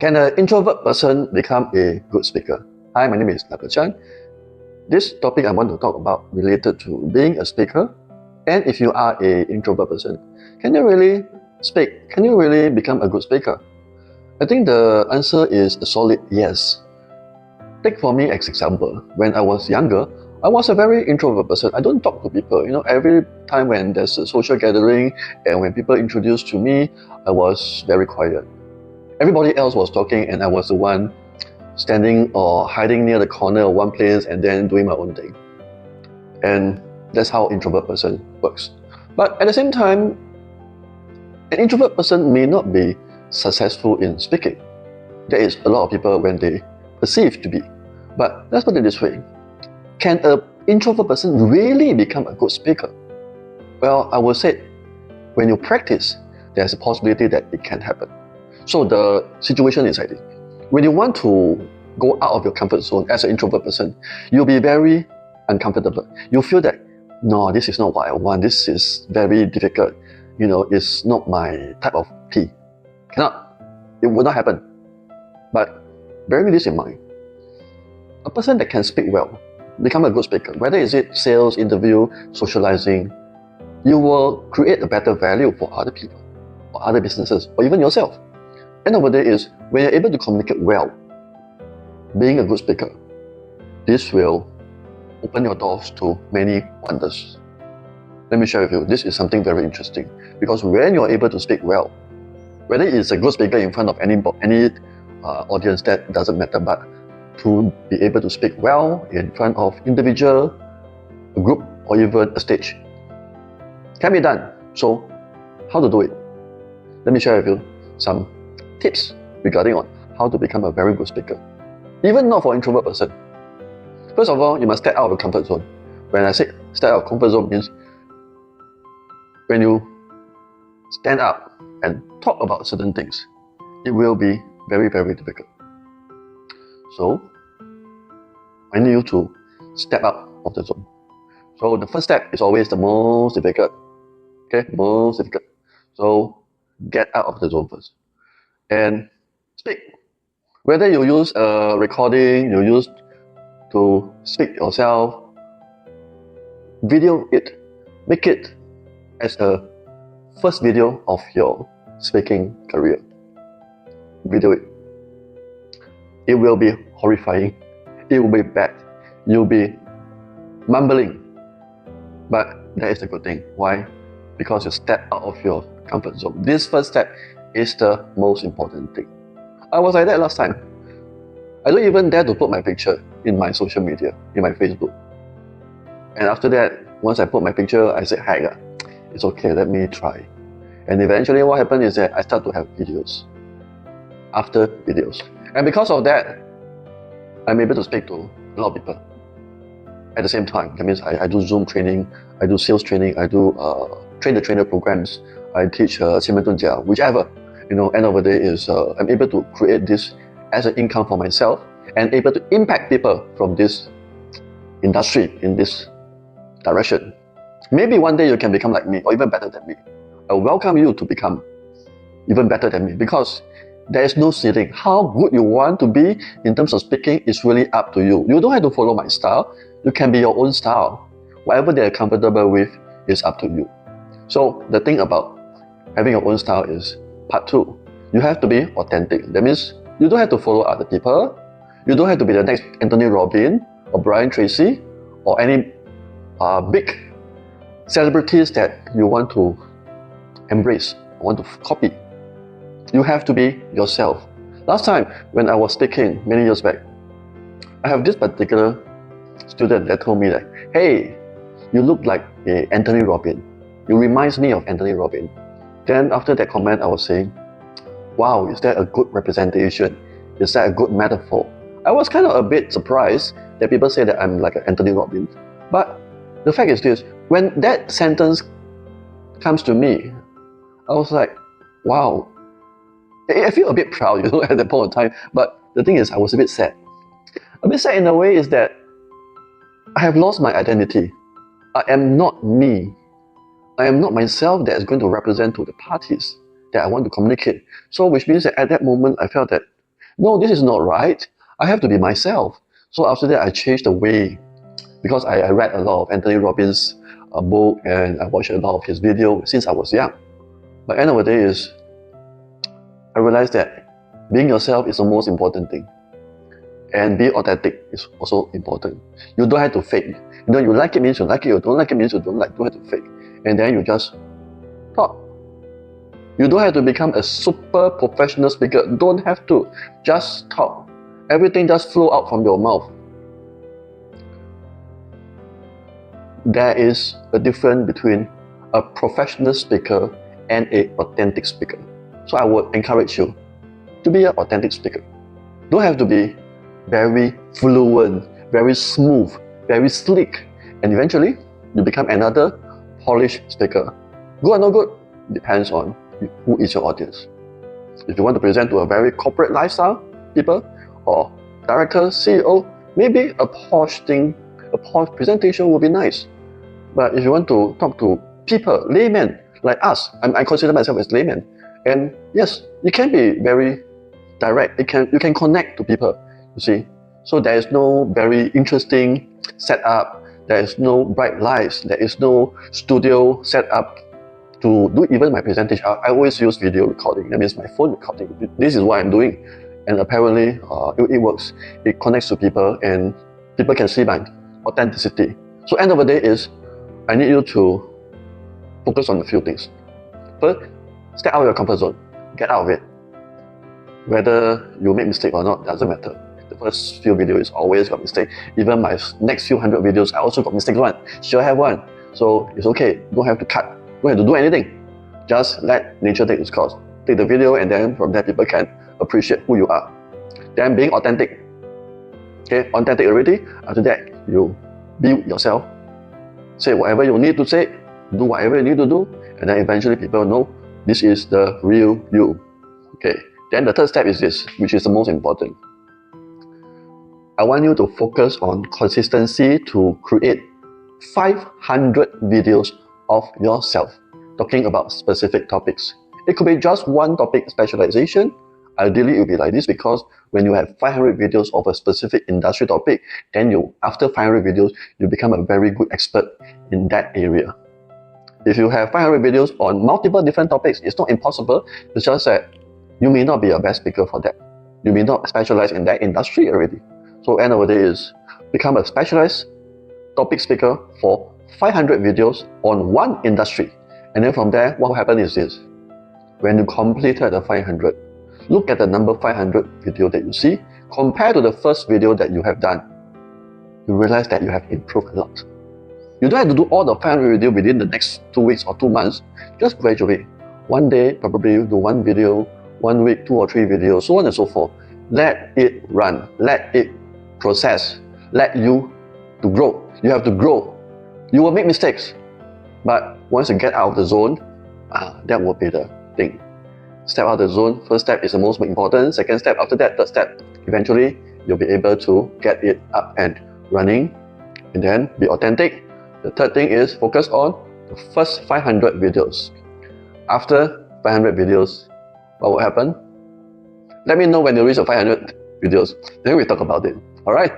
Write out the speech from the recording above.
Can an introvert person become a good speaker? Hi, my name is Dougles Chan. This topic I want to talk about related to being a speaker, and if you are an introvert person, can you really speak? Can you really become a good speaker? I think the answer is a solid yes. Take for me as example, when I was younger, I was a very introvert person. I don't talk to people. Every time when there's a social gathering and when people introduce to me, I was very quiet. Everybody else was talking and I was the one standing or hiding near the corner of one place and then doing my own thing. And that's how introvert person works. But at the same time, an introvert person may not be successful in speaking. There is a lot of people when they perceive to be. But let's put it this way. Can an introvert person really become a good speaker? Well, I would say when you practice, there's a possibility that it can happen. So the situation is like this. When you want to go out of your comfort zone as an introvert person, you'll be very uncomfortable. You feel that, no, this is not what I want. This is very difficult. It's not my type of tea. Cannot. It will not happen. But bearing this in mind, a person that can speak well, become a good speaker, whether is it sales, interview, socializing, you will create a better value for other people, or other businesses, or even yourself. End of the day is, when you're able to communicate well, being a good speaker, this will open your doors to many wonders. Let me share with you, this is something very interesting. Because when you're able to speak well, whether it's a good speaker in front of any audience, that doesn't matter, but to be able to speak well in front of individual, a group, or even a stage, can be done. So, how to do it? Let me share with you some tips regarding on how to become a very good speaker. Even not for introvert person. First of all, you must step out of your comfort zone. When I say step out of comfort zone means when you stand up and talk about certain things, it will be very, very difficult. So, I need you to step out of the zone. So the first step is always the most difficult. Okay, most difficult. So get out of the zone first and speak. Whether you use a recording, you use to speak yourself, video it, make it as a first video of your speaking career. Video it. It will be horrifying. It will be bad. You'll be mumbling. But that is the good thing. Why? Because you step out of your comfort zone. This first step is the most important thing. I was like that last time. I don't even dare to put my picture in my social media, in my Facebook. And after that, once I put my picture, I said, "Hi, it's okay, let me try." And eventually what happened is that I start to have videos. After videos. And because of that, I'm able to speak to a lot of people at the same time. That means I do Zoom training, I do sales training, I do train-the-trainer programs, I teach 7顿家, whichever. End of the day is I'm able to create this as an income for myself and able to impact people from this industry, in this direction. Maybe one day you can become like me or even better than me. I welcome you to become even better than me because there is no ceiling. How good you want to be in terms of speaking is really up to you. You don't have to follow my style. You can be your own style. Whatever they're comfortable with is up to you. So the thing about having your own style is part 2. You have to be authentic. That means you don't have to follow other people. You don't have to be the next Anthony Robbins or Brian Tracy or any big celebrities that you want to embrace, want to copy. You have to be yourself. Last time when I was speaking many years back, I have this particular student that told me that, "Hey, you look like Anthony Robbins. You reminds me of Anthony Robbins." Then after that comment, I was saying, "Wow, is that a good representation? Is that a good metaphor?" I was kind of a bit surprised that people say that I'm like an Anthony Robbins. But the fact is this, when that sentence comes to me, I was like, wow. I feel a bit proud, at that point of time. But the thing is, I was a bit sad. A bit sad in a way is that I have lost my identity. I am not me. I am not myself that is going to represent to the parties that I want to communicate. So which means that at that moment, I felt that No, this is not right. I have to be myself. So after that, I changed the way, because I read a lot of Anthony Robbins' book, and I watched a lot of his video since I was young. But end of the day is, I realized that being yourself is the most important thing. And be authentic is also important. You don't have to fake. You like it means you like it, you don't like it means you don't have to fake. And then you just talk. You don't have to become a super professional speaker. Don't have to. Just talk. Everything just flow out from your mouth. There is a difference between a professional speaker and an authentic speaker. So I would encourage you to be an authentic speaker. Don't have to be very fluent, very smooth, very slick, and eventually you become another polished speaker. Good or not good depends on who is your audience. If you want to present to a very corporate lifestyle people, or director, CEO, maybe a posh thing, a posh presentation would be nice. But if you want to talk to people, laymen like us, I consider myself as layman, and yes, you can be very direct. You can connect to people, you see. So there is no very interesting setup. There is no bright lights. There is no studio setup to do even my presentation. I always use video recording. That means my phone recording. This is what I'm doing, and apparently it works. It connects to people, and people can see my authenticity. So end of the day is, I need you to focus on a few things. First, step out of your comfort zone. Get out of it. Whether you make mistake or not, doesn't matter. The first few videos always got mistake. Even my next few hundred videos, I also got mistakes one. Sure have one. So it's okay. Don't have to cut. Don't have to do anything. Just let nature take its course. Take the video, and then from there people can appreciate who you are. Then being authentic. Okay, authentic already. After that, you be yourself. Say whatever you need to say. Do whatever you need to do. And then eventually people know this is the real you. Okay. Then the third step is this, which is the most important. I want you to focus on consistency to create 500 videos of yourself talking about specific topics. It could be just one topic specialization. Ideally, it will be like this, because when you have 500 videos of a specific industry topic, then after 500 videos, you become a very good expert in that area. If you have 500 videos on multiple different topics, it's not impossible. It's just that you may not be a best speaker for that. You may not specialize in that industry already. So end of the day is, become a specialized topic speaker for 500 videos on one industry. And then from there, what will happen is this. When you completed the 500, look at the number 500 video that you see, compared to the first video that you have done. You realize that you have improved a lot. You don't have to do all the 500 videos within the next 2 weeks or 2 months. Just gradually. One day, probably you do one video, 1 week, 2 or 3 videos, so on and so forth. Let it run. Let it process. Let you to grow. You have to grow. You will make mistakes. But once you get out of the zone, that will be the thing. Step out of the zone. First step is the most important. Second step, after that, third step. Eventually, you'll be able to get it up and running. And then be authentic. The third thing is focus on the first 500 videos. After 500 videos, what will happen? Let me know when you reach the 500 videos. Then we talk about it. Alright?